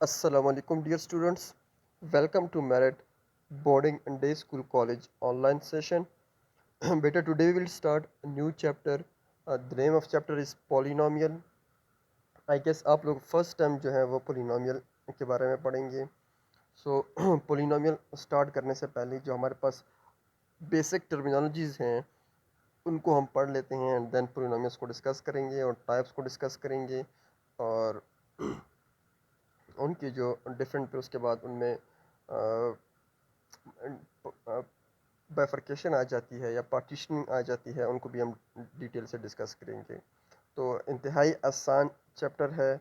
Assalamu alaikum, dear students. Welcome to Merit Boarding and Day School College online session. Beta, today we will start a new chapter. The name of chapter is polynomial. I guess आप लोग first time जो है वो polynomial के बारे में पढ़ेंगे. सो polynomial start करने से पहले जो हमारे पास बेसिक टर्मिनोलॉजीज़ हैं उनको हम पढ़ लेते हैं एंड देन पोलिनोमियल्स को डिस्कस करेंगे और टाइप्स को डिस्कस करेंगे और उनकी जो डिफरेंट फिर उसके बाद उनमें बाइफरकेशन आ जाती है या पार्टीशनिंग आ जाती है, उनको भी हम डिटेल से डिस्कस करेंगे. तो इंतहाई आसान चैप्टर है.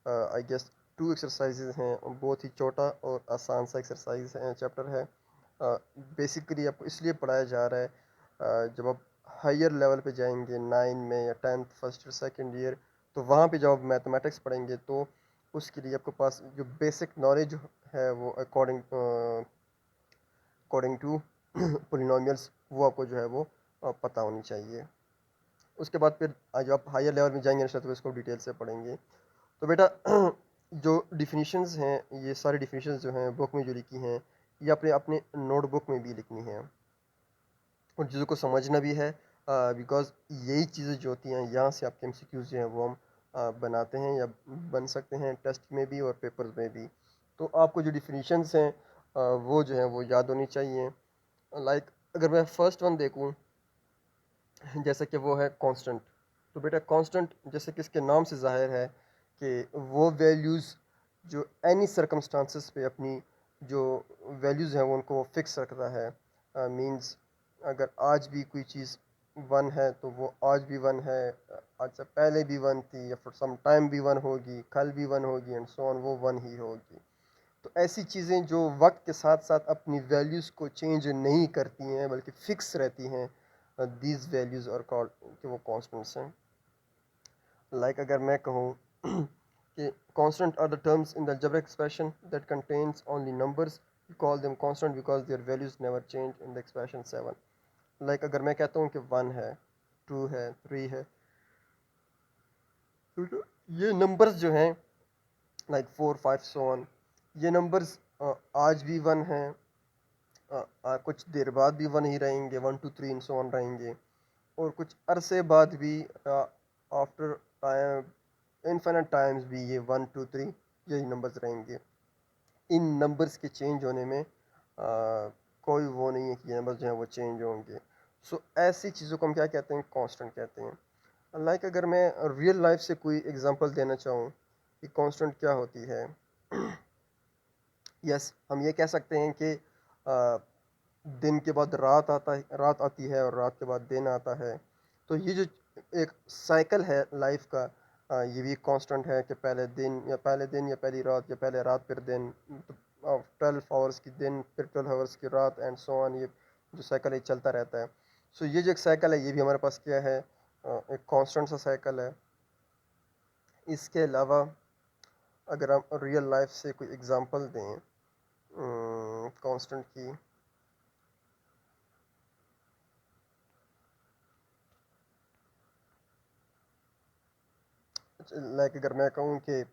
आई गेस 2 एक्सरसाइजेज हैं, बहुत ही छोटा और आसान सा एक्सरसाइज है चैप्टर है. बेसिकली आपको इसलिए पढ़ाया जा रहा है जब आप हायर लेवल पे जाएंगे 9 में या 10th फर्स्ट या सेकंड ईयर, तो वहाँ पे जब आप मैथमेटिक्स पढ़ेंगे तो उसके लिए आपके पास जो बेसिक नॉलेज है वो अकॉर्डिंग टू पोलिनोमियल्स वो आपको जो है वो पता होनी चाहिए. उसके बाद फिर जब आप हायर लेवल में जाएंगे तो इसको डिटेल से पढ़ेंगे. तो बेटा जो डिफिनीशंस हैं, ये सारी डिफिनीशंस जो हैं बुक में जो लिखी हैं ये अपने अपने नोटबुक में भी लिखनी है और चीज़ों को समझना भी है, बिकॉज़ यही चीज़ें जो होती हैं यहाँ से आपके एमसीक्यूज़ जो हैं वो हम बनाते हैं या बन सकते हैं टेस्ट में भी और पेपर्स में भी. तो आपको जो डिफिनीशंस हैं वो जो हैं वो याद होनी चाहिए. लाइक अगर मैं फर्स्ट वन देखूँ जैसे कि वो है कांस्टेंट. तो बेटा कांस्टेंट जैसे कि इसके नाम से ज़ाहिर है कि वो वैल्यूज़ जो एनी सर्कमस्टांसेस पे अपनी जो वैल्यूज़ हैं वो उनको फिक्स रखता है. मींस अगर आज भी कोई चीज़ वन है तो वो आज भी वन है, आज से पहले भी वन थी या फिर सम टाइम भी वन होगी, कल भी वन होगी एंड सो ऑन, वो वन ही होगी. तो ऐसी चीज़ें जो वक्त के साथ साथ अपनी वैल्यूज़ को चेंज नहीं करती हैं बल्कि फ़िक्स रहती हैं, दीज वैल्यूज़ और कॉल्ड कि वो कांस्टेंट्स हैं. लाइक अगर मैं कहूँ कि constant are the terms in the algebraic expression that contains only numbers, we call them constant because their values never change in the expression 7. Like अगर मैं कहता हूँ कि 1 है, 2 है, 3 है, तो ये नंबर्स जो हैं लाइक 4 5 सो ऑन, ये नंबर्स आज भी वन हैं, कुछ देर बाद भी वन ही रहेंगे, 1 2 3 सो ऑन रहेंगे, और कुछ अरसे बाद भी आफ्टर टाइम इनफिनिट टाइम्स भी ये 1 2 3 यही नंबर्स रहेंगे. इन नंबर्स के चेंज होने में कोई वो नहीं है कि ये नंबर्स जो हैं वो चेंज होंगे. सो ऐसी चीज़ों को हम क्या कहते हैं, कांस्टेंट कहते हैं. लाइक अगर मैं रियल लाइफ से कोई एग्जांपल देना चाहूँ कि कांस्टेंट क्या होती है, यस हम ये कह सकते हैं कि दिन के बाद रात आता है, रात आती है और रात के बाद दिन आता है. तो ये जो एक साइकिल है लाइफ का, ये भी कांस्टेंट है कि पहले दिन या पहली रात या पहले रात फिर दिन, 12 आवर्स की दिन फिर 12 आवर्स की रात एंड सो ऑन, ये जो साइकिल है चलता रहता है. सो ये जो एक साइकिल है ये भी हमारे पास क्या है, एक कांस्टेंट सा साइकिल है. इसके अलावा अगर हम रियल लाइफ से कोई एग्जांपल दें कांस्टेंट की, लाइक अगर मैं कहूँ कि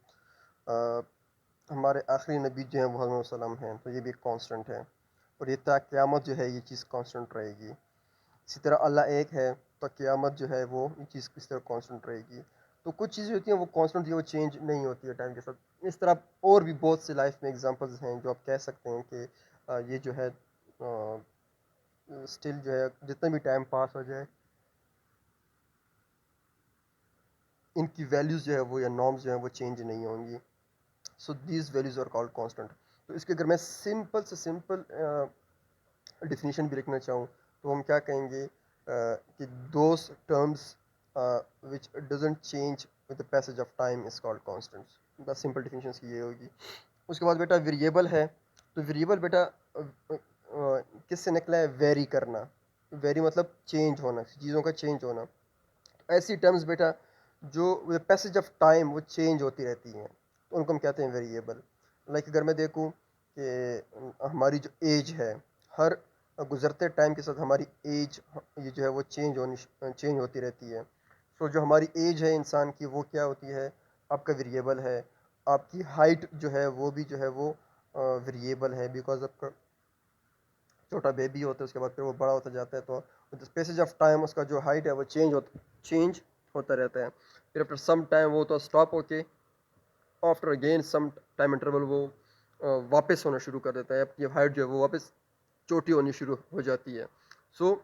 हमारे आखिरी नबी जो हैं मोहम्मद वसल्लम हैं, तो ये भी एक कांस्टेंट है और ये ता क़यामत जो है ये चीज़ कांस्टेंट रहेगी. इसी तरह अल्लाह एक है तो क़यामत जो है वो ये चीज़ किस तरह कांस्टेंट रहेगी. तो कुछ चीज़ें होती हैं वो कांस्टेंट, वो चेंज नहीं होती है टाइम के साथ. इस तरह और भी बहुत से लाइफ में एग्जांपल्स हैं जो आप कह सकते हैं कि ये जो है स्टिल जो है जितना भी टाइम पास हो जाए इनकी वैल्यूज़ जो है वो या नॉर्म्स जो है वो चेंज नहीं होंगी. So these values are called constant. तो इसके अगर मैं सिंपल से सिंपल डिफिनीशन भी लिखना चाहूँ तो हम क्या कहेंगे कि those terms which doesn't change with the passage of time is called constants. बस सिंपल डिफिनीशन की ये होगी. उसके बाद बेटा वेरिएबल है. तो वेरिएबल बेटा किससे निकला है, वेरी करना. वेरी मतलब चेंज होना, चीज़ों का चेंज होना. ऐसी टर्म्स बेटा जो विद पैसेज ऑफ टाइम वो चेंज होती रहती हैं तो उनको हम कहते हैं वेरिएबल. लाइक अगर मैं देखूँ कि हमारी जो एज है, हर गुज़रते टाइम के साथ हमारी एज ये जो है वो चेंज होती रहती है. सो जो हमारी एज है इंसान की वो क्या होती है, आपका वेरिएबल है. आपकी हाइट जो है वो भी जो है वो वेरिएबल है, बिकॉज आपका छोटा बेबी होता है, उसके बाद फिर वो बड़ा होता जाता है, तो विद स्पेसेज ऑफ टाइम उसका जो हाइट है वो चेंज होता रहता है। फिर आफ्टर सम टाइम वो तो स्टॉप होके after again some time interval वो वापस होना शुरू कर देता है, अपनी हाइट जो है वो वापस छोटी होनी शुरू हो जाती है। सो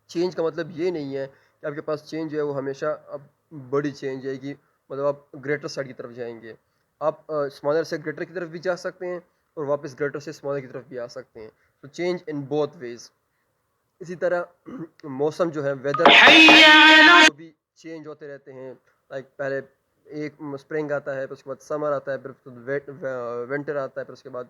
चेंज का मतलब ये नहीं है कि आपके पास चेंज है वो हमेशा अब बड़ी चेंज आएगी, मतलब आप ग्रेटर साइड की तरफ जाएंगे। आप स्मॉलर से ग्रेटर की तरफ भी जा सकते हैं और वापस ग्रेटर से स्मॉलर की तरफ भी आ सकते हैं। तो चेंज इन बोथ वेज। इसी तरह मौसम जो है, वेदर वो भी चेंज होते रहते हैं। लाइक पहले एक स्प्रिंग आता है, फिर उसके बाद समर आता है, फिर विंटर आता है, फिर उसके बाद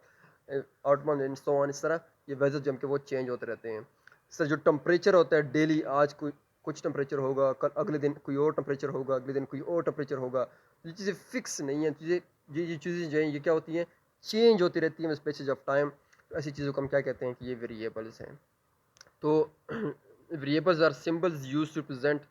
ऑटमन एंड सो ऑन। इस तरह ये वेदर जम के वो चेंज होते रहते हैं। सर जो टेम्परेचर होता है डेली, आज कोई कुछ टेम्परेचर होगा, कल अगले दिन कोई और टेम्परेचर होगा, अगले दिन कोई और टेम्परेचर होगा। ये चीज़ें फिक्स नहीं है, चीज़ें ये चीज़ें जो हैं ये क्या होती हैं, चेंज होती रहती हैं स्पेसेज ऑफ टाइम। ऐसी चीज़ों को हम क्या कहते हैं कि ये वेरिएबल्स हैं। तो variables are symbols used to represent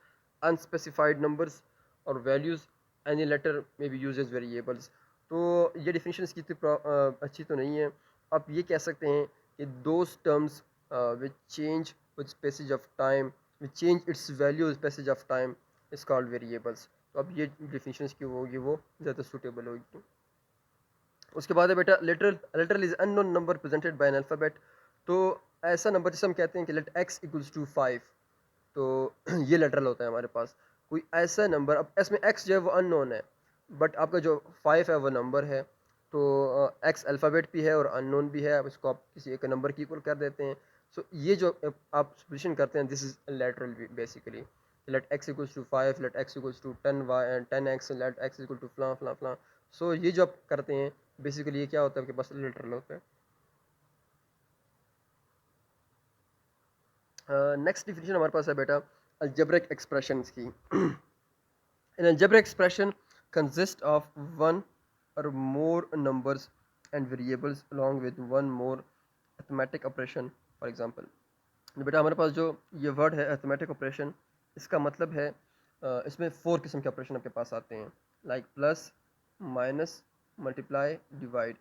unspecified numbers और values. Any letter may be use as variables. तो ये डिफिनेशन इसकी अच्छी तो नहीं है। आप ये कह सकते हैं कि those terms which change with spaces of time, which change it's value with spaces of time, is called variables. तो अब ये डिफिनेशन की होगी वो ज़्यादा सूटेबल होगी। उसके बाद है बेटा literal. Literal is unknown number presented by N alphabet. तो ऐसा नंबर जिसे हम कहते हैं कि लेट x इक्वल्स टू 5, तो ये लिटरल होता है हमारे पास। कोई ऐसा नंबर, अब इसमें x जो है वो अननोन है, बट आपका जो 5 है वो नंबर है। तो x अल्फ़ाबेट भी है और अननोन भी है, अब इसको आप किसी एक नंबर की इक्वल कर देते हैं। सो ये जो आप सब्स्टिट्यूशन करते हैं, this is literal basically. Let x equals to 5, let x equals to 10x, let x equal to फलां फलां फलां। सो ये जो आप करते हैं बेसिकली, ये क्या होता है आपके पास, लिटरल होता है। नेक्स्ट डिफिनेशन हमारे पास है बेटा अलजेब्रिक एक्सप्रेशंस की। An algebraic expression consists of one or more numbers and variables along with one more arithmetic operation. For example, बेटा हमारे पास जो ये वर्ड है अरिथमेटिक ऑपरेशन, इसका मतलब है इसमें 4 किस्म के ऑपरेशन आपके पास आते हैं, like plus, minus, multiply, divide.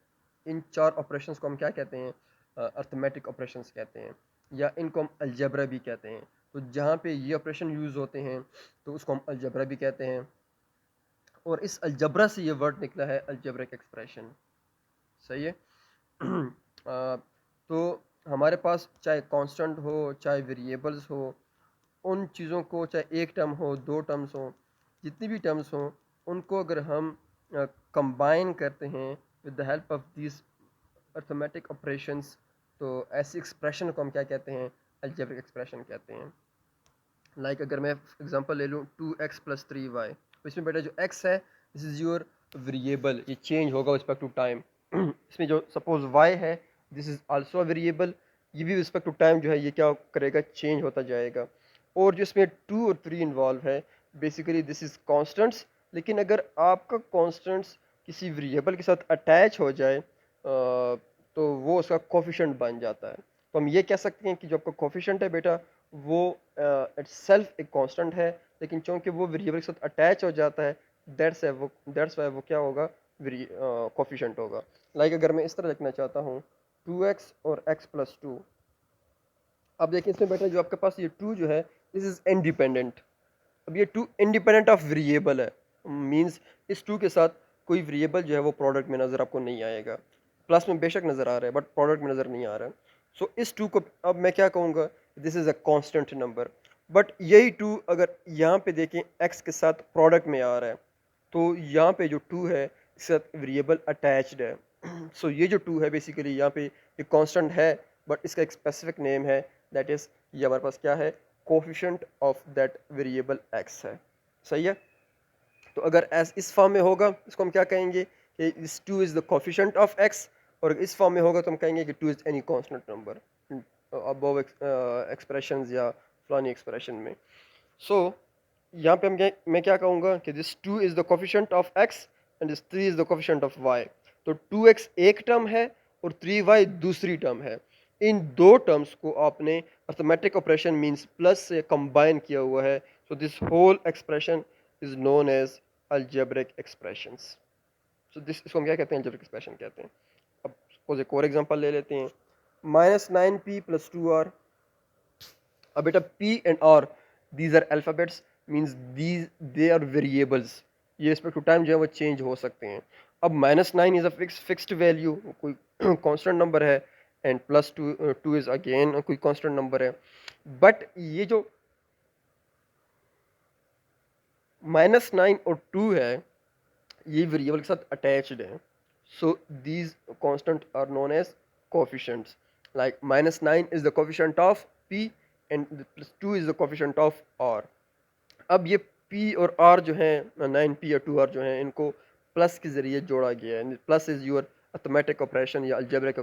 इन 4 ऑपरेशंस को हम क्या कहते हैं, अरिथमेटिक ऑपरेशंस कहते हैं, या इनको हम अलजेब्रा भी कहते हैं। तो जहाँ पे ये ऑपरेशन यूज़ होते हैं तो उसको हम अलजेब्रा भी कहते हैं, और इस अलजबरा से ये वर्ड निकला है अलजेब्रिक एक्सप्रेशन। सही है। तो हमारे पास चाहे कांस्टेंट हो, चाहे वेरिएबल्स हो, उन चीज़ों को, चाहे एक टर्म हो, 2 टर्म्स हो, जितनी भी टर्म्स हो, उनको अगर हम कंबाइन करते हैं with the help of this arithmetic operations, तो ऐसी एक्सप्रेशन को हम क्या कहते हैं, अलजेब्रिक एक्सप्रेशन कहते हैं। लाइक अगर मैं एग्जांपल ले लूँ 2x प्लस 3y, तो इसमें बेटा जो x है दिस इज़ योर वेरिएबल, ये चेंज होगा रिस्पेक्ट टू टाइम। इसमें जो सपोज y है this is also a variable, ये भी रिस्पेक्ट टू टाइम जो है ये क्या करेगा, चेंज होता जाएगा। और जो इसमें 2 और 3 इन्वॉल्व है, बेसिकली दिस इज़ कॉन्स्टेंट्स। लेकिन अगर आपका कॉन्स्टेंट्स किसी वेरिएबल के साथ अटैच हो जाए तो वो उसका कोफिशिएंट बन जाता है। तो हम ये कह सकते हैं कि जो आपका कोफिशिएंट है बेटा वो इट्सेल्फ एक कांस्टेंट है, लेकिन चूंकि वो वेरिएबल के साथ अटैच हो जाता है, दैट्स वाई वो क्या होगा, कोफिशिएंट होगा। लाइक अगर मैं इस तरह लिखना चाहता हूँ 2x और x प्लस 2। अब देखिए इसमें बेटा जो आपके पास ये 2 जो है दिस इज इंडिपेंडेंट। अब ये 2 इंडिपेंडेंट ऑफ वेरिएबल है, मींस इस 2 के साथ कोई वेरिएबल जो है वो प्रोडक्ट में नज़र आपको नहीं आएगा। प्लस में बेशक नज़र आ रहा है बट प्रोडक्ट में नज़र नहीं आ रहा है। सो इस 2 को अब मैं क्या कहूँगा, this is a constant number. But यही 2 अगर यहाँ पे देखें x के साथ प्रोडक्ट में आ रहा है, तो यहाँ पे जो 2 है इसके साथ वेरिएबल अटैच्ड है। सो ये जो 2 है बेसिकली यहाँ पे ये कांस्टेंट है, बट इसका एक स्पेसिफिक नेम है, दैट इज़ ये हमारे पास क्या है, coefficient of that variable x है। सही है। तो अगर एस इस फॉर्म में होगा इसको हम क्या कहेंगे कि इस 2 is the coefficient of x, और इस फॉर्म में होगा तो हम कहेंगे कि 2 is any constant number above expressions या फलानी एक्सप्रेशन में। सो यहाँ पे मैं क्या कहूँगा कि this 2 is the coefficient of x and this 3 is the coefficient of y। तो 2x एक टर्म है और 3y दूसरी टर्म है। इन दो टर्म्स को आपने अर्थमेटिक ऑपरेशन मींस प्लस से कंबाइन किया हुआ है। So this whole expression is known as algebraic expressions. So this इसको हम क्या कहते हैं, अलजेब्रिक एक्सप्रेशन कहते हैं। अब सपोज एक और एग्जांपल ले लेते हैं, -9p + 2r। अब बेटा p and r these are alphabets, means these they are variables, ये रिस्पेक्ट टू टाइम जो है वो चेंज हो सकते हैं। अब -9 इज अ फिक्स्ड वैल्यू, कोई कांस्टेंट नंबर है, एंड +2 इज अगेन कोई कांस्टेंट नंबर है। बट ये जो -9 और 2 है ये वेरिएबल के साथ अटैच्ड है, so these constant are known as coefficients. Like -9 is the coefficient of p and +2 is the coefficient of r। अब ये p और r जो है 9p या 2r जो है इनको प्लस के जरिए जोड़ा गया है। Plus is your arithmetic operation या अलजेब्रिक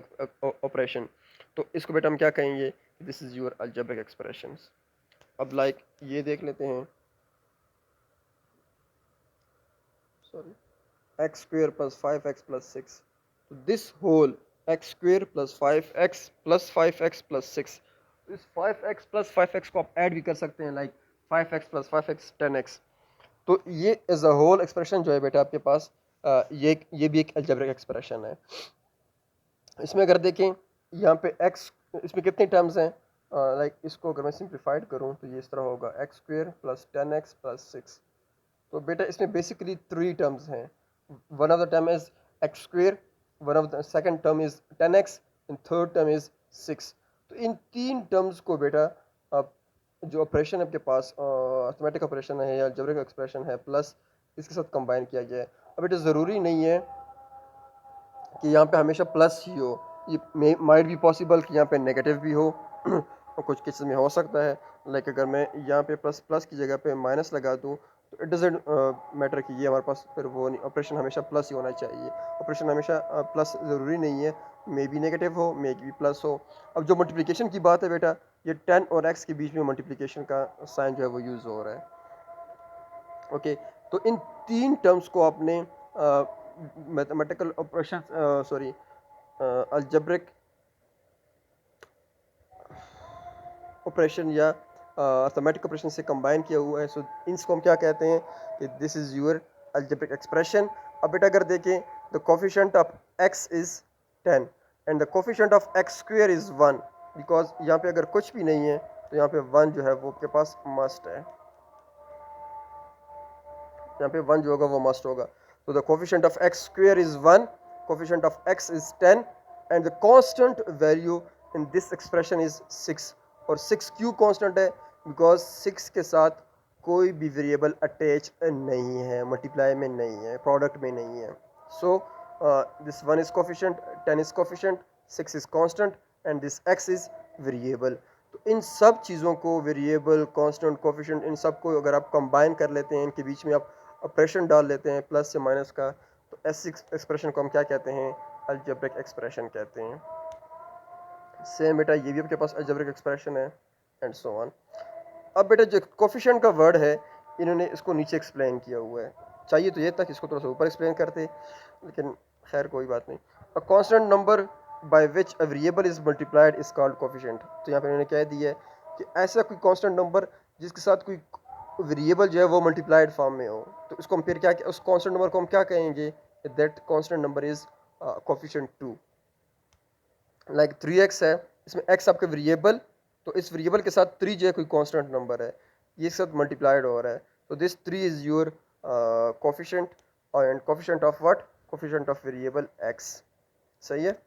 ऑपरेशन। तो इसको बेटा हम क्या कहेंगे, this is your algebraic expressions. अब लाइक ये देख लेते हैं, सॉरी, x² + 5x + 6, तो this whole x² + 5x + 5x + 6, इस 5x + 5x को आप ऐड भी कर सकते हैं, लाइक 5x + 5x 10x। तो ये एज अ होल एक्सप्रेशन जो है बेटा आपके पास ये भी एक अलजेब्रिक एक्सप्रेशन है। इसमें अगर देखें यहाँ पे x, इसमें कितनी टर्म्स हैं, लाइक इसको अगर मैं सिंप्लीफाइड करूँ तो ये इस तरह होगा x² + 10x + 6। तो बेटा इसमें बेसिकली 3 टर्म्स हैं, one of the term is x², one of the second term is 10x and third term is 6। तो इन 3 टर्म्स को बेटा आप जो ऑपरेशन आपके पास अर्थमेटिक ऑपरेशन है या अलजेब्रिक एक्सप्रेशन है प्लस इसके साथ कंबाइन किया गया है। अब बेटा ज़रूरी नहीं है कि यहाँ पे हमेशा प्लस ही हो, ये माइट भी पॉसिबल कि यहाँ पे नेगेटिव भी हो और कुछ केसेस में हो सकता है। लाइक अगर मैं यहाँ पे प्लस की जगह पे माइनस लगा दूँ तो इट डजेंट मैटर कि ये हमारे पास फिर वो नहीं, ऑपरेशन हमेशा प्लस ही होना चाहिए। ऑपरेशन हमेशा प्लस ज़रूरी नहीं है, मे बी नेगेटिव हो मे बी प्लस हो। अब जो मल्टीप्लिकेशन की बात है बेटा, ये 10 और x के बीच में मल्टीप्लिकेशन का साइन जो है वो यूज़ हो रहा है। ओके, तो इन 3 टर्म्स को आपने mathematical operation sorry algebraic operation या अर्थमेटिक ऑपरेशन से कंबाइन किया हुआ है। सो इसको हम क्या कहते हैं कि this is your algebraic expression. अब बेटा अगर देखें, the coefficient of x is 10 and the coefficient of x² is 1, because यहाँ पे अगर कुछ भी नहीं है तो यहाँ पे 1 जो है वो आपके पास मस्ट है, यहाँ पे 1 जो होगा वो मस्ट होगा। तो the coefficient of x² is 1, coefficient of x is 10 and the constant value in this expression is 6। और 6 क्यों कांस्टेंट है, बिकॉज 6 के साथ कोई भी वेरिएबल अटैच नहीं है, मल्टीप्लाई में नहीं है, प्रोडक्ट में नहीं है। So this 1 is coefficient, 10 is coefficient, 6 is constant and this x is variable. तो इन सब चीज़ों को, वेरिएबल, कांस्टेंट, कोफिशिएंट, इन सब को अगर आप कंबाइन कर लेते हैं, इनके बीच में आप ऑपरेशन डाल लेते हैं प्लस या माइनस का, तो ऐसी एक्सप्रेशन को हम क्या कहते हैं, अलजेब्रिक एक्सप्रेशन कहते हैं। सेम बेटा ये भी आपके पास अलजेब्रिक एक्सप्रेशन है एंड सो ऑन। अब बेटा जो कोफिशिएंट का वर्ड है इन्होंने इसको नीचे एक्सप्लेन किया हुआ है, चाहिए तो ये तक इसको थोड़ा सा ऊपर एक्सप्लेन करते, लेकिन खैर कोई बात नहीं। A constant number by which a variable is multiplied is called coefficient. तो यहाँ पे इन्होंने कह दिया है कि ऐसा कोई कांस्टेंट नंबर जिसके साथ कोई वेरिएबल जो है वो मल्टीप्लाइड फॉर्म में हो, तो उसको हम फिर क्या, उस कांस्टेंट नंबर को हम क्या कहेंगे, that constant number is coefficient 2। Like 3x है, इसमें x आपका वेरिएबल, तो इस वेरिएबल के साथ 3 जो है कोई कांस्टेंट नंबर है, ये साथ मल्टीप्लाइड हो रहा है, तो दिस 3 इज योर कोफिशिएंट, और and coefficient of what, coefficient of variable x। सही है।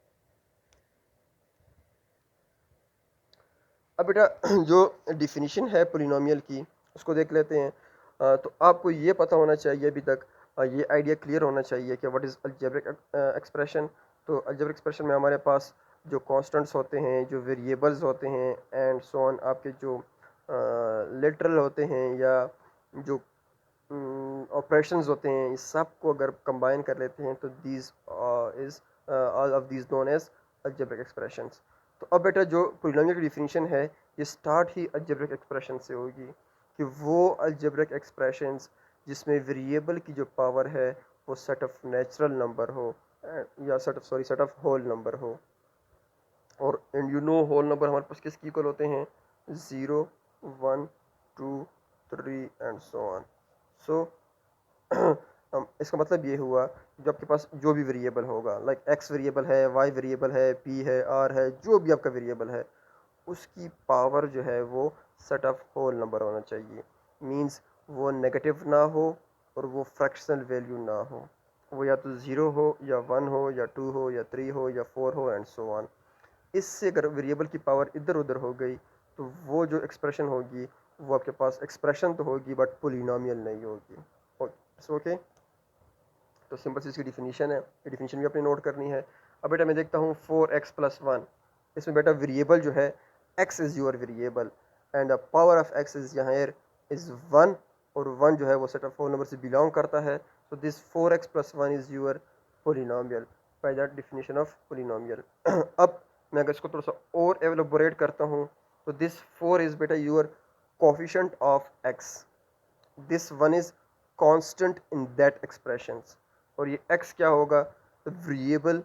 अब बेटा जो डिफिनीशन है पोलिनोमियल की उसको देख लेते हैं। तो आपको ये पता होना चाहिए अभी तक, ये आइडिया क्लियर होना चाहिए कि व्हाट इज़ अलजेब्रिक एक्सप्रेशन। तो अलजेब्रिक एक्सप्रेशन में हमारे पास जो कांस्टेंट्स होते हैं, जो वेरिएबल्स होते हैं एंड सो ऑन, आपके जो लिटरल होते हैं या जो ऑपरेशंस होते हैं, इस सब को अगर कंबाइन कर लेते हैं तो these is all of these known as algebraic expressions. तो अब बेटा जो पोलिनोमियल की डिफिनीशन है ये स्टार्ट ही अलजेब्रिक एक्सप्रेशन से होगी, कि वो अलजेब्रिक एक्सप्रेशंस जिसमें वेरिएबल की जो पावर है वो सेट ऑफ नेचुरल नंबर हो या सेट ऑफ होल नंबर हो। और and you know whole number हमारे पास किसके इक्वल होते हैं, 0, 1, 2, 3 एंड सो ऑन। सो इसका मतलब ये हुआ जो आपके पास जो भी वेरिएबल होगा, लाइक एक्स वेरिएबल है, वाई वेरिएबल है, पी है, आर है, जो भी आपका वेरिएबल है, उसकी पावर जो है वो सेट ऑफ होल नंबर होना चाहिए। मींस वो नेगेटिव ना हो और वो फ्रैक्शनल वैल्यू ना हो, वो या तो ज़ीरो हो या वन हो या टू हो या थ्री हो या फोर हो एंड सो ऑन। इससे अगर वेरिएबल की पावर इधर उधर हो गई तो वो जो एक्सप्रेशन होगी वो आपके पास एक्सप्रेशन तो होगी बट पोलिनोमियल नहीं होगी। ओके, तो सिंपल सी इसकी डिफिनीशन है, ये डिफिनीशन भी अपने नोट करनी है। अब बेटा मैं देखता हूँ 4x+1, इसमें बेटा वेरिएबल जो है x is your variable and the power of x is यहाँ इज़ 1, और 1 जो है वो सेट ऑफ होल नंबर से बिलोंग करता है। So this 4x+1 is your polynomial by that definition of polynomial. अब मैं अगर इसको थोड़ा सा और एलोबोरेट करता हूँ तो दिस 4 इज़ बेटा your coefficient of x, this 1 is constant in that expressions, और ये x क्या होगा, वेरिएबल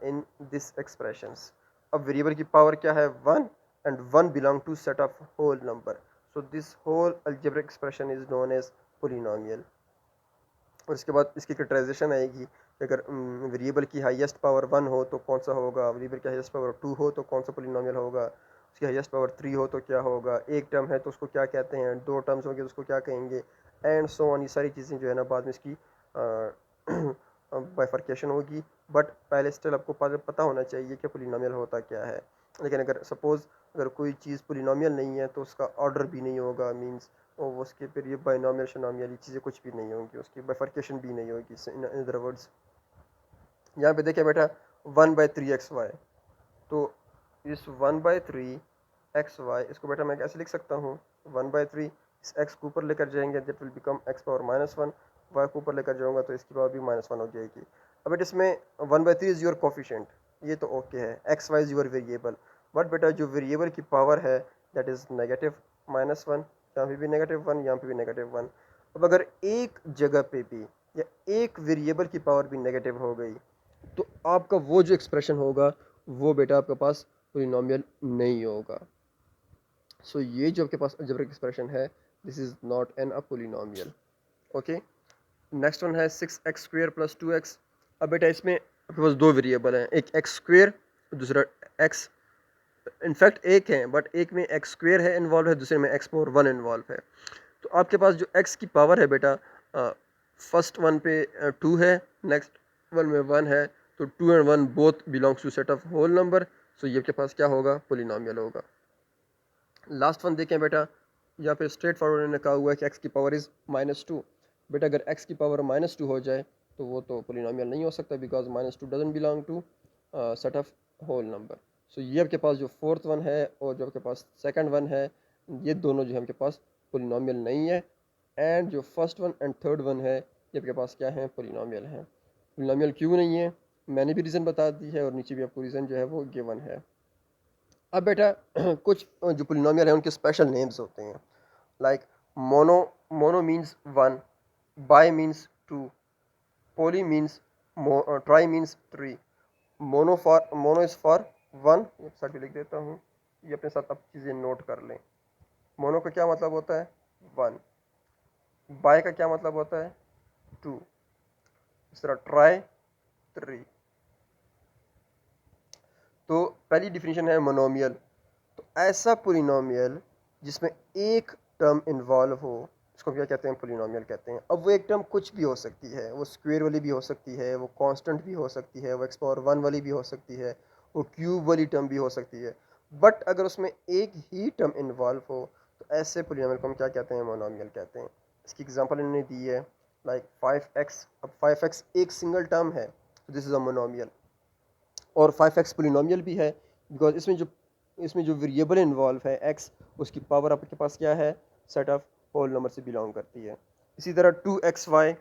इन दिस एक्सप्रेशंस। अब वेरिएबल की पावर क्या है 1 and 1 belong to set of whole number, so this whole algebraic expression is known as polynomial. और इसके बाद इसकी कैरेक्टराइजेशन आएगी कि अगर वेरिएबल की हाईएस्ट पावर 1 हो तो कौन सा होगा, वेरिएबल की हाईएस्ट पावर 2 हो तो कौन सा पोलिनोमियल होगा, उसकी हाईएस्ट पावर 3 हो तो क्या होगा, एक टर्म है तो उसको क्या कहते हैं, दो टर्म्स होंगे तो उसको क्या कहेंगे, एंड सो ऑन। ये सारी चीज़ें जो है ना बाद में इसकी बाइफर्केशन होगी, बट पहले स्टिल आपको पता होना चाहिए कि पोलिनोमियल होता क्या है। लेकिन अगर सपोज़ अगर कोई चीज़ पोलिनोमियल नहीं है तो उसका ऑर्डर भी नहीं होगा, मींस और उसके फिर ये बाइनोमियल शनोमियल ये चीज़ें कुछ भी नहीं होंगी, उसकी बाइफर्केशन भी नहीं होगी। इन अदर वर्ड्स यहाँ पे देखिए बेटा 1/3xy, तो इस 1/3xy इसको बेटा मैं कैसे लिख सकता हूँ, 1/3 इस x को ऊपर लेकर जाएंगे that will become x power -1, y को ऊपर लेकर जाऊंगा तो इसकी पावर भी -1 हो जाएगी। अब बेटा इसमें 1/3 इज़ योर कोफिशिएंट, ये तो ओके है, x y is your variable, but बेटा जो वेरिएबल की पावर है दैट इज़ नेगेटिव -1, यहाँ पे भी -1, यहाँ पे भी -1। अब अगर एक जगह पे भी या एक वेरिएबल की पावर भी नेगेटिव हो गई तो आपका वो जो एक्सप्रेशन होगा वो बेटा आपके पास पोलिनोमियल नहीं होगा। सो ये जो आपके पास अलजेब्रिक एक्सप्रेशन है this is not an a polynomial. Okay, next one है 6x² + 2x। अब बेटा इसमें आपके पास दो वेरिएबल हैं, एक x² दूसरा x, इनफैक्ट एक है बट एक में x² है इन्वॉल्व है, दूसरे में x⁻1 इन्वॉल्व है। तो आपके पास जो x की पावर है बेटा फर्स्ट वन पे 2 है, नेक्स्ट वन में 1 है, तो 2 and 1 both belongs to set of whole number, so ये आपके पास क्या होगा, पोलिनोमियल होगा। लास्ट वन देखें बेटा, यहाँ पे स्ट्रेट फॉरवर्ड ने कहा हुआ है कि x की पावर इज़ -2। बेटा अगर x की पावर -2 हो जाए तो वो तो पोलिनोमियल नहीं हो सकता, because -2 doesn't belong to set of whole number. So ये आपके पास जो फोर्थ वन है और जो आपके पास सेकंड वन है ये दोनों जो है आपके पास पोलिनोमियल नहीं है, एंड जो first one and third one है ये आपके पास क्या है, पोलिनोमियल है। पोलिनोमियल क्यों नहीं है मैंने भी रीज़न बता दी है और नीचे भी आपको रीज़न जो है वो गिवन है। अब बेटा कुछ जो पोलिनोमियल है उनके स्पेशल नेम्स होते हैं, like mono, mono means 1, bi means 2, poly means tri means 3, mono is for 1, एक साइड पे लिख देता हूँ, ये अपने साथ अब चीज़ें नोट कर लें। मोनो का क्या मतलब होता है 1, बाय का क्या मतलब होता है 2, इस तरह ट्राई 3। तो पहली डिफिनीशन है मोनोमियल, तो ऐसा पोलिनोमियल जिसमें एक टर्म इन्वॉल्व हो उसको क्या कहते हैं, पोलिनोमियल कहते हैं। अब वो एक टर्म कुछ भी हो सकती है, वो स्क्वायर वाली भी हो सकती है, वो कांस्टेंट भी हो सकती है, वो x⁻1 वाली भी हो सकती है, वो क्यूब वाली टर्म भी हो सकती है, बट अगर उसमें एक ही टर्म इन्वॉल्व हो तो ऐसे पोलिनोमियल को हम क्या कहते हैं, मोनोमियल कहते हैं। इसकी एग्जांपल इन्होंने दी है लाइक 5x। अब 5x एक सिंगल टर्म है तो दिस इज़ अ मोनोमियल, और 5x पोलिनोमियल भी है बिकॉज इसमें जो वेरिएबल इन्वॉल्व है x, उसकी पावर आपके पास क्या है, सेट ऑफ होल नंबर से बिलोंग करती है। इसी तरह 2xy,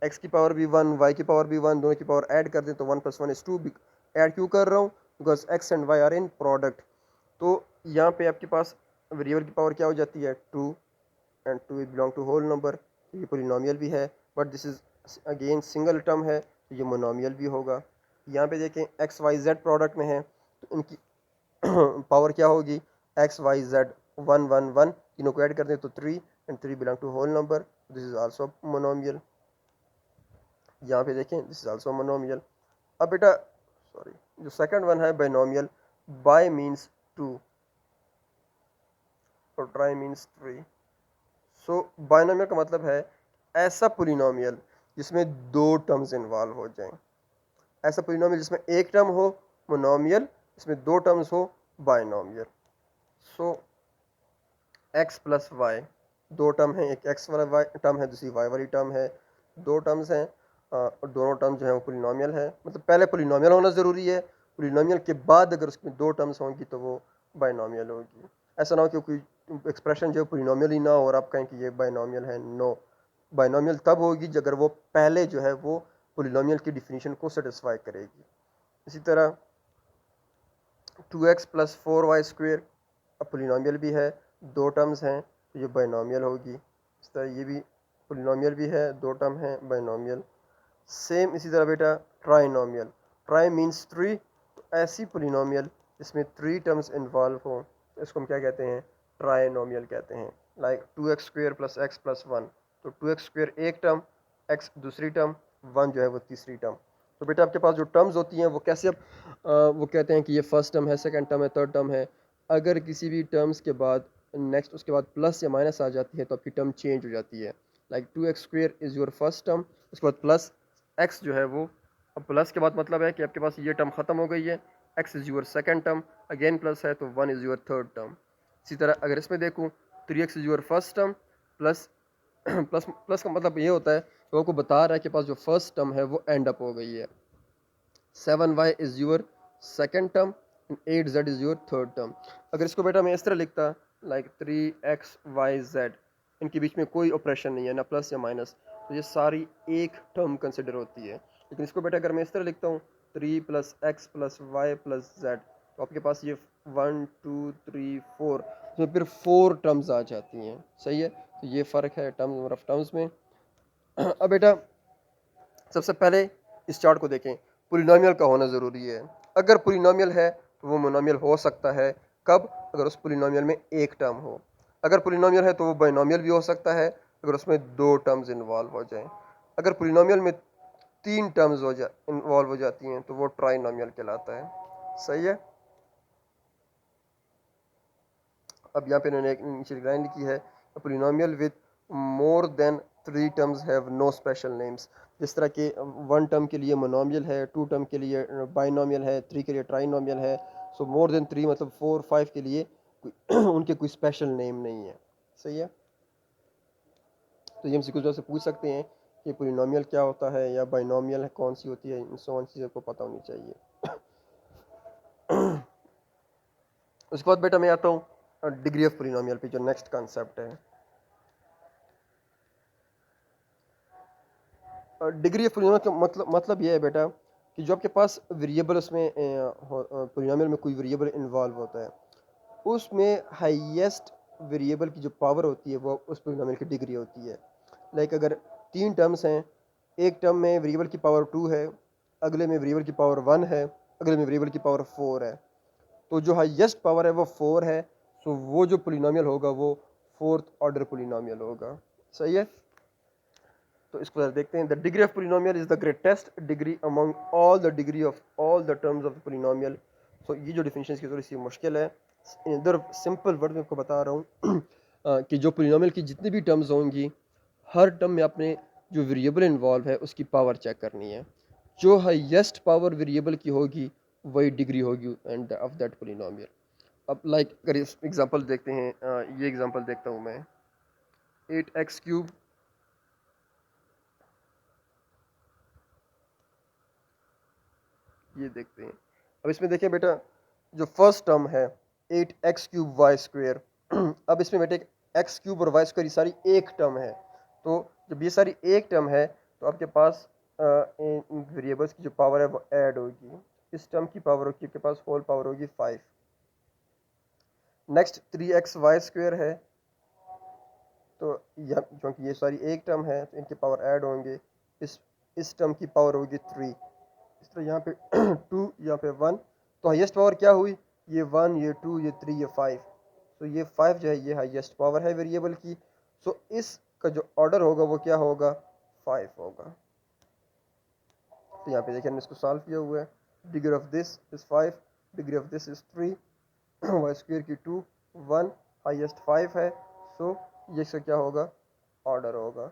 x की पावर भी 1, y की पावर भी 1, दोनों की पावर ऐड कर दें तो 1 + 1 = 2। ऐड क्यों कर रहा हूँ, because x and y are in product. तो यहाँ पे आपके पास वेरिएबल की पावर क्या हो जाती है 2, and 2 belong to whole number, ये पोलिनोमियल भी है, but this is again single term है तो ये मोनोमियल भी होगा। यहाँ पे देखें एक्स वाई जेड प्रोडक्ट में है तो इनकी पावर क्या होगी, एक्स वाई जेड 1 1 1, तीनों को ऐड कर दें तो 3, and 3 belong to whole number, this is also monomial. यहाँ पे देखें दिस इज आल्सो मोनोमियल। अब बेटा सॉरी, जो सेकंड वन है बाइनोमियल, बाय मीन्स टू और ट्राई मीन्स थ्री। सो बाइनोमियल का मतलब है ऐसा पोलिनोमियल जिसमें दो टर्म्स इन्वॉल्व हो जाएं। ऐसा पोलिनोमियल जिसमें एक टर्म हो मोनोमियल, जिसमें दो टर्म्स हो बाइनोमियल। सो एक्स प्लस वाई, दो टर्म है, एक एक्स वाला वाई टर्म है, दूसरी वाई वाली टर्म है, दो टर्म्स हैं और दोनों टर्म जो है वो पोलिनोमियल है। मतलब पहले पोलिनोमियल होना ज़रूरी है, पोलिनोमियल के बाद अगर उसमें दो टर्म्स होंगी तो वो बाइनोमियल होगी। ऐसा ना हो कि कोई एक्सप्रेशन जो है पोलिनोमियल ही ना हो और आप कहें कि ये बाइनोमियल है। नो, बाइनोमियल तब होगी जब अगर वो पहले जो है वो पोलिनोमियल की डिफिनीशन को सेटिस्फाई करेगी। इसी तरह 2x प्लस 4y² अब पोलिनोमियल भी है, दो टर्म्स हैं तो ये बाइनोमियल होगी। इस तरह ये भी पोलिनोमियल भी है, दो टर्म है, बाइनोमियल। सेम इसी तरह बेटा ट्राइनोमियल, ट्राई मीन्स थ्री, तो ऐसी पोलिनोमियल जिसमें थ्री टर्म्स इन्वॉल्व हो तो इसको हम क्या कहते हैं, ट्राइनोमियल कहते हैं। Like 2x² plus x plus 1, तो 2x² एक टर्म, x दूसरी टर्म, 1 जो है वो तीसरी टर्म। तो बेटा आपके पास जो टर्म्स होती हैं वो कैसे, अब वो कहते हैं कि ये फर्स्ट टर्म है, सेकंड टर्म है, थर्ड टर्म है। अगर किसी भी टर्म्स के बाद नेक्स्ट उसके बाद प्लस या माइनस आ जाती है तो आपकी टर्म चेंज हो जाती है। Like 2x² is your first term, उसके बाद प्लस x जो है वो, अब प्लस के बाद मतलब है कि आपके पास ये टर्म ख़त्म हो गई है, x is your second term, again plus है तो 1 इज़ योर थर्ड टर्म। इसी तरह अगर इसमें देखूँ 3x is your first term, plus plus plus का मतलब ये होता है कि वो आपको बता रहा है कि पास जो फर्स्ट टर्म है वो एंड अप हो गई है। 7y is your second term and 8z is your third term. अगर इसको बेटा मैं इस तरह लिखता लाइक 3xyz, इनके बीच में कोई ऑपरेशन नहीं है, ना प्लस या माइनस, तो ये सारी एक टर्म कंसिडर होती है। लेकिन इसको बेटा अगर मैं इस तरह लिखता हूँ 3 plus X plus Y plus Z, तो आपके पास ये 1 2 3 4, इसमें फिर 4 टर्म्स आ जाती हैं। सही है, तो ये फ़र्क है टर्म्स ऑफ टर्म्स में। अब बेटा सबसे पहले इस चार्ट को देखें, पोलिनोमियल का होना ज़रूरी है। अगर पोलिनोमियल है तो वो मोनोमियल हो सकता है, कब, अगर उस पोलिनोमियल में एक टर्म हो। अगर पोलिनोमियल है तो वो बाइनोमियल भी हो सकता है अगर उसमें दो टर्म्स इन्वॉल्व हो जाएं। अगर पोलिनोमियल में तीन टर्म्स इन्वॉल्व हो जाती हैं तो वो ट्राइनोमियल कहलाता है। सही है। अब यहाँ पे इन्होंने एक नीचे लाइन लिखी है, polynomial with more than three terms have no special names. जिस तरह के वन टर्म के लिए मोनोमियल है, टू टर्म के लिए बाइनोमियल है, थ्री के लिए ट्राइनोमियल है। सो मोर देन थ्री मतलब 4 5 के लिए उनके कोई स्पेशल नेम नहीं है। सही है। तो ये हम सीक्वेंस से पूछ सकते हैं कि पोलिनोमियल क्या होता है या बाइनोमियल कौन सी होती है, इन सो चीज़ें को पता होनी चाहिए। उसके बाद बेटा मैं आता हूँ डिग्री ऑफ पोलिनोमियल पे, जो नेक्स्ट कॉन्सेप्ट है। डिग्री ऑफ पोलिनोमियल का मतलब ये है बेटा कि जो आपके पास वेरिएबल उसमें पोलिनोमियल में कोई वेरिएबल इन्वॉल्व होता है, उसमें हाईएस्ट वेरिएबल की जो पावर होती है वो उस पोलिनोमियल की डिग्री होती है। लाइक अगर तीन टर्म्स हैं, एक टर्म में वेरिएबल की पावर 2 है, अगले में वेरिएबल की पावर 1 है, अगले में वेरिएबल की पावर 4 है, तो जो हाईएस्ट पावर है वो 4 है। सो वो जो पोलिनोमियल होगा वो फोर्थ ऑर्डर पोलिनोमियल होगा। सही है। तो इसको जरा देखते हैं। The degree of polynomial is the greatest degree among all the degree of all the terms of polynomial. So ये जो डिफिनीशन की थोड़ी सी मुश्किल है, इधर सिंपल वर्ड में आपको बता रहा हूँ कि जो पोलिनोमियल की जितनी भी टर्म्स होंगी, हर टर्म में आपने जो वेरिएबल इन्वॉल्व है उसकी पावर चेक करनी है। जो हाईएस्ट पावर वेरिएबल की होगी वही डिग्री होगी एंड ऑफ दैट पोलिनोमियल। अब लाइक अगर इस एग्जांपल देखते हैं, ये एग्जांपल देखता हूँ मैं, 8x³ ये देखते हैं। अब इसमें देखें बेटा, जो फर्स्ट टर्म है 8x³ y², अब इसमें बेटे x³ और y² ये सारी एक टर्म है। तो जब ये सारी एक टर्म है तो आपके पास इन वेरिएबल्स की जो पावर है वो ऐड होगी। इस टर्म की पावर होगी आपके पास होल पावर होगी 5। नेक्स्ट 3xy² है, तो क्योंकि ये सारी एक टर्म है तो इनकी पावर ऐड होंगे। इस टर्म की पावर होगी 3। इस तरह यहाँ पे 2, यहाँ पे 1, तो हाईएस्ट पावर क्या हुई, ये 1, ये 2, ये 3, ये 5। तो ये 5 जो है ये हाईएस्ट पावर है वेरिएबल की। सो इसका जो ऑर्डर होगा वो क्या होगा, 5 होगा। तो यहाँ पे देखिए हमने इसको सॉल्व किया हुआ है। Degree of this is 5, degree of this is 3, Y square की 2, 1, हाइएस्ट 5 है। सो ये इसका क्या होगा, ऑर्डर होगा,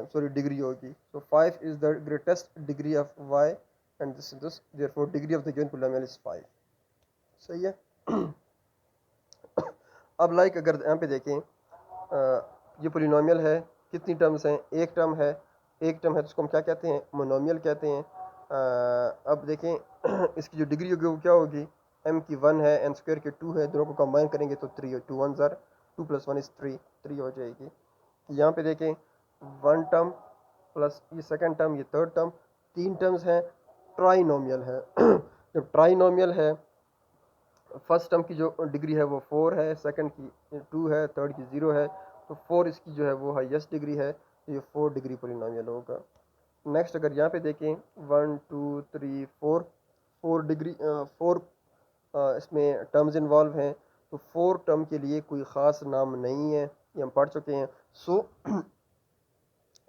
सॉरी डिग्री होगी। So 5 is the greatest degree of Y and this therefore degree of the given polynomial is 5। सही है। अब लाइक अगर यहाँ पे देखें ये पोलिनोमियल है, कितनी टर्म्स हैं, एक टर्म है, एक टर्म है तो उसको हम क्या कहते हैं, मोनोमियल कहते हैं। अब देखें इसकी जो डिग्री होगी वो क्या होगी, m की 1 है, n स्क्वायर की 2 है, दोनों को कंबाइन करेंगे तो 3, 2 1 ज़र 2 + 1 इज़ 3 हो जाएगी। यहाँ पे देखें 1 टर्म प्लस ये सेकंड टर्म, ये थर्ड टर्म, 3 टर्म्स हैं, ट्राइनोमियल है। जब ट्राइनोमियल है, फर्स्ट टर्म की जो डिग्री है वो 4 है, सेकंड की 2 है, थर्ड की 0 है, तो 4 इसकी जो है वो हाईएस्ट डिग्री है, तो ये 4 डिग्री पॉलिनोमियल होगा। नेक्स्ट अगर यहाँ पे देखें 1 2 3 4, 4 डिग्री 4 इसमें टर्म्स इन्वॉल्व हैं, तो 4 टर्म के लिए कोई ख़ास नाम नहीं है, ये हम पढ़ चुके हैं। सो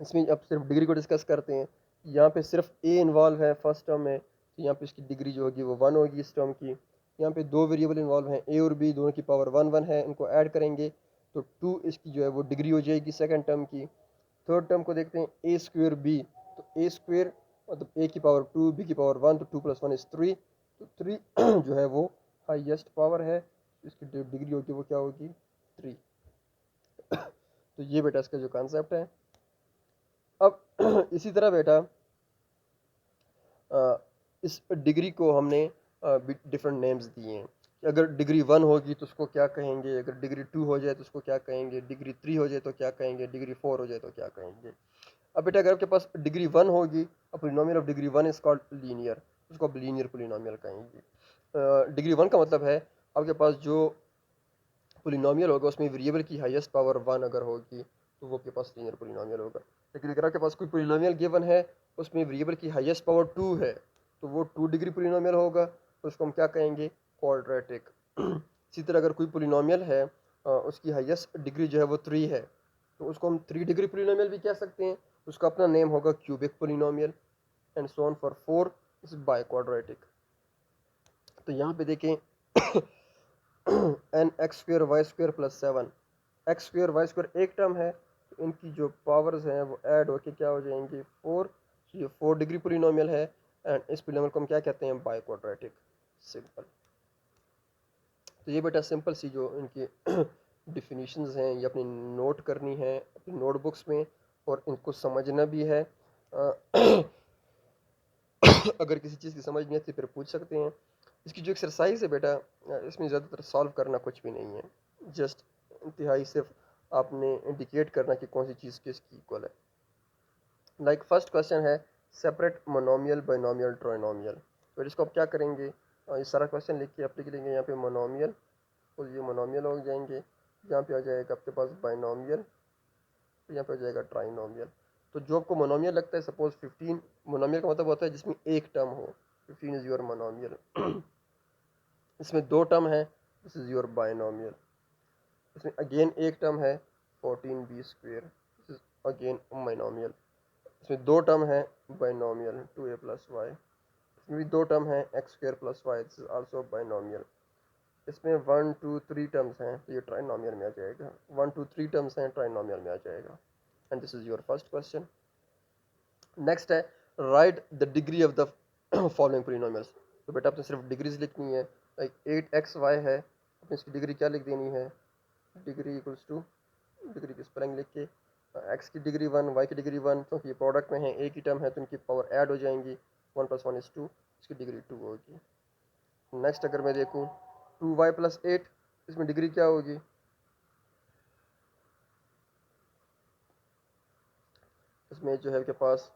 इसमें अब सिर्फ डिग्री को डिस्कस करते हैं। यहाँ पे सिर्फ ए इन्वॉल्व है फर्स्ट टर्म में, तो यहाँ पे इसकी डिग्री जो होगी वो 1 होगी इस टर्म की। यहाँ पे 2 वेरिएबल इन्वॉल्व हैं, ए और बी, दोनों की पावर 1 1 है, इनको ऐड करेंगे तो 2 इसकी जो है वो डिग्री हो जाएगी सेकंड टर्म की। थर्ड टर्म को देखते हैं, ए स्क्वेयर बी, तो ए स्क्वेयर मतलब ए की पावर 2, बी की पावर 1, तो 2 + 1 इज़ 3, तो 3 जो है वो हाईएस्ट पावर है, इसकी डिग्री होगी वो क्या होगी, 3। तो ये बेटा इसका जो कॉन्सेप्ट है। अब इसी तरह बेटा इस डिग्री को हमने डिफरेंट नेम्स दिए हैं कि अगर डिग्री 1 होगी तो उसको क्या कहेंगे, अगर डिग्री 2 हो जाए तो उसको क्या कहेंगे, डिग्री 3 हो जाए तो क्या कहेंगे, डिग्री 4 हो जाए तो क्या कहेंगे। अब बेटा अगर आपके पास डिग्री 1 होगी, polynomial of degree 1 is called linear, उसको आप लीनियर पॉलिनोमियल कहेंगे। डिग्री 1 का मतलब है आपके पास जो पॉलिनोमियल होगा उसमें वेरिएबल की हाईएस्ट पावर 1 अगर होगी तो वो आपके पास लीनियर पॉलिनोमियल होगा। लेकिन अगर आपके पास कोई पॉलिनोमियल गिवन है उसमें वेरिएबल की हाईएस्ट पावर 2 है तो वो 2 डिग्री पॉलिनोमियल होगा, तो उसको हम क्या कहेंगे, क्वाड्रेटिक। इसी तरह अगर कोई पॉलिनोमियल है उसकी हाईएस्ट डिग्री जो है वो 3 है तो उसको हम 3 डिग्री पॉलिनोमियल भी कह सकते हैं, उसका अपना नेम होगा cubic polynomial and so on for 4 is biquadratic. तो यहाँ पे देखें an X square Y square plus 7, X square Y square एक टर्म है, तो इनकी जो पावर्स हैं वो ऐड होके क्या हो जाएंगी 4। ये 4 डिग्री पोलिनोमियल है एंड इस पोलिनोमियल को हम क्या कहते हैं, बाय क्वाड्रेटिक। सिंपल। तो ये बेटा सिंपल सी जो इनकी डिफिनीशंस हैं ये अपनी नोट करनी है अपनी नोटबुक्स में और इनको समझना भी है। अगर किसी चीज़ की समझ नहीं आती फिर पूछ सकते हैं। इसकी जो एक्सरसाइज है बेटा इसमें ज़्यादातर सॉल्व करना कुछ भी नहीं है, जस्ट इंतहाई सिर्फ आपने इंडिकेट करना कि कौन सी चीज़ किसकी इक्वल है। लाइक फर्स्ट क्वेश्चन है सेपरेट मोनोमियल बाइनोमियल ट्राइनोमियल, तो इसको आप क्या करेंगे, ये सारा क्वेश्चन लिख के आप लिख लेंगे यहाँ पे मोनोमियल, तो ये मोनोमियल हो जाएंगे, यहाँ पे आ जाएगा आपके पास बाइनोमियल, तो यहाँ पे आ जाएगा ट्राइनोमियल। तो जो आपको मोनोमियल लगता है, सपोज 15, मोनोमियल का मतलब होता है जिसमें एक टर्म हो, 15 इज योर मोनोमियल। इसमें 2 टर्म है, दिस इज योर बाइनोमियल। इसमें अगेन एक टर्म है 14b square, this is again binomial. इसमें 2 टर्म है बाइनोमियल 2a + y। इसमें भी 2 टर्म है x square plus y, this is also binomial. इसमें 1 2 3 टर्म्स हैं तो ये ट्राइनोमियल में आ जाएगा, 1 2 3 टर्म्स हैं ट्राइनोमियल में आ जाएगा। And this is your first question. Next है write the degree of the following polynomials, तो बेटा आपने सिर्फ डिग्रीज लिखनी है। लाइक 8xy है, आपने इसकी डिग्री क्या लिख देनी है, डिग्री इक्वल्स टू डिग्री की स्पेलिंग लिख के x की डिग्री 1 y की डिग्री 1, क्योंकि ये प्रोडक्ट में है एक ही टर्म है तो इनकी पावर ऐड हो जाएंगी, 1 + 1 इज 2, इसकी डिग्री 2 होगी। नेक्स्ट अगर मैं देखूँ 2y + 8, इसमें डिग्री क्या होगी, इसमें जो है आपके पास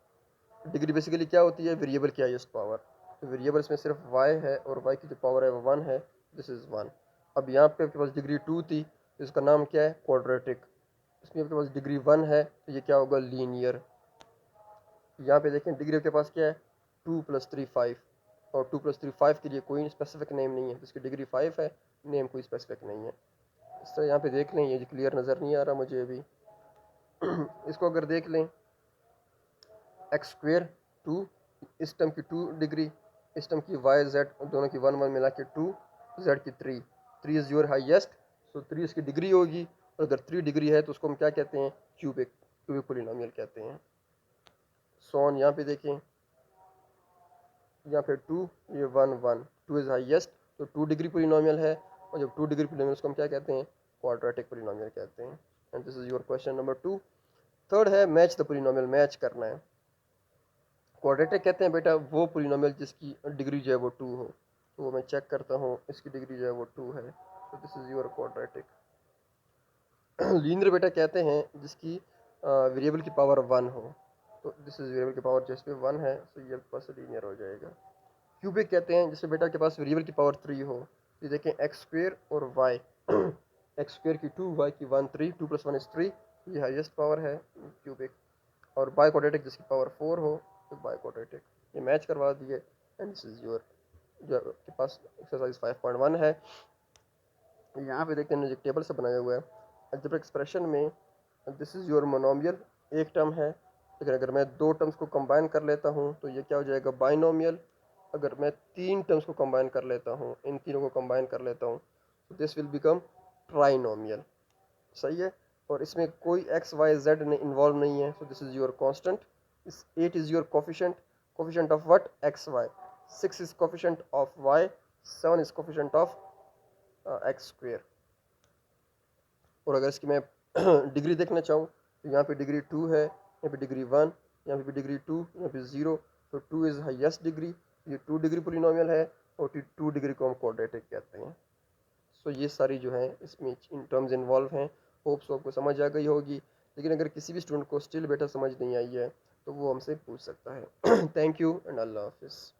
डिग्री बेसिकली क्या होती है, वेरिएबल की हाईएस्ट पावर, तो वेरिएबल इसमें सिर्फ y है और y की जो पावर है वो 1 है, दिस इज़ 1। अब यहाँ पे आपके पास डिग्री 2 थी तो इसका नाम क्या है, क्वाड्रेटिक। इसमें आपके पास डिग्री 1 है तो ये क्या होगा, लीनियर। यहाँ पे देखें डिग्री आपके पास क्या है, 2 + 3 5, और 2 + 3 5 के लिए कोई स्पेसिफिक नेम नहीं है, तो इसकी डिग्री 5 है, नेम कोई स्पेसिफिक नहीं है। इस तरह यहाँ पे देख लें, ये क्लियर नज़र नहीं आ रहा मुझे अभी। इसको अगर देख लें x स्क्वेयर 2 इस टर्म की 2 डिग्री, इस टर्म की वाई जेड दोनों की 1 1 मिला के 2, जेड की 3, 3 इज़ योर हाईएस्ट, सो 3 इसकी डिग्री होगी, और अगर 3 डिग्री है तो उसको हम क्या कहते हैं, क्यूबिक पोलिनोमियल कहते हैं। सो ऑन यहाँ पे देखें, यहाँ पे 2, ये 1 1, 2 इज़ हाईएस्ट, तो 2 डिग्री पोलिनोमियल है, और जब 2 डिग्री पोलिनोमियल उसको हम क्या कहते हैं, क्वाड्रेटिक पोलिनोमियल कहते हैं। And this is your question number 2। Third है मैच द पोलिनोमियल, मैच करना है। क्वाड्रेटिक कहते हैं बेटा वो पोलिनोमियल जिसकी डिग्री जो है वो 2 हो, तो वो मैं चेक करता हूँ, इसकी डिग्री जो है वो 2 है, तो this is your quadratic. Linear बेटा कहते हैं जिसकी वेरिएबल की पावर 1 हो, तो दिस इज वेरिएबल की पावर जिस पे 1 है, तो ये पास लीनियर हो जाएगा। क्यूबिक कहते हैं जिससे बेटा के पास वेरिएबल की पावर 3 हो, ये देखें एक्स स्क्वेयर और वाई, एक्स स्क्वेयर की 2, वाई की 1 3, 2 + 1 इज 3, ये हाईएस्ट पावर है क्यूबिक। और बाई क्वाड्रेटिक जिसकी पावर 4 हो, तो बाई क्वाड्रेटिक। ये मैच करवा दिए, एंड दिस इज योर जो आपके पास एक्सरसाइज 5.1 है। यहाँ पे देखते हैं जो टेबल से बनाया हुआ है अलजेब्रिक एक्सप्रेशन में, दिस इज योर मोनोमियल, एक टर्म है, लेकिन अगर मैं 2 टर्म्स को कंबाइन कर लेता हूँ तो ये क्या हो जाएगा, बाइनोमियल। अगर मैं 3 टर्म्स को कंबाइन कर लेता हूँ, इन तीनों को कंबाइन कर लेता हूँ, तो दिस विल बिकम ट्राइनोमियल। सही है, और इसमें कोई एक्स वाई जेड इन्वॉल्व नहीं है, so this is your constant. इस 8 is your coefficient, coefficient of what, X Y. 6 is coefficient of Y, 7 is coefficient of X square. और अगर इसकी मैं डिग्री देखना चाहूँ, तो यहाँ पे डिग्री 2 है, यहाँ पे डिग्री 1, यहाँ पे भी डिग्री 2, यहाँ पे 0, तो 2 इज़ हाईएस्ट डिग्री, ये 2 डिग्री पोलिनोमियल है, और 2 डिग्री को हम क्वाड्रेटिक कहते हैं। सो ये सारी जो है इसमें इन टर्म्स इन्वॉल्व हैं। होप सो आपको समझ आ गई होगी, लेकिन अगर किसी भी स्टूडेंट को स्टिल बेटा समझ नहीं आई है तो वो हमसे पूछ सकता है। थैंक यू एंड अल्लाह हाफिज़।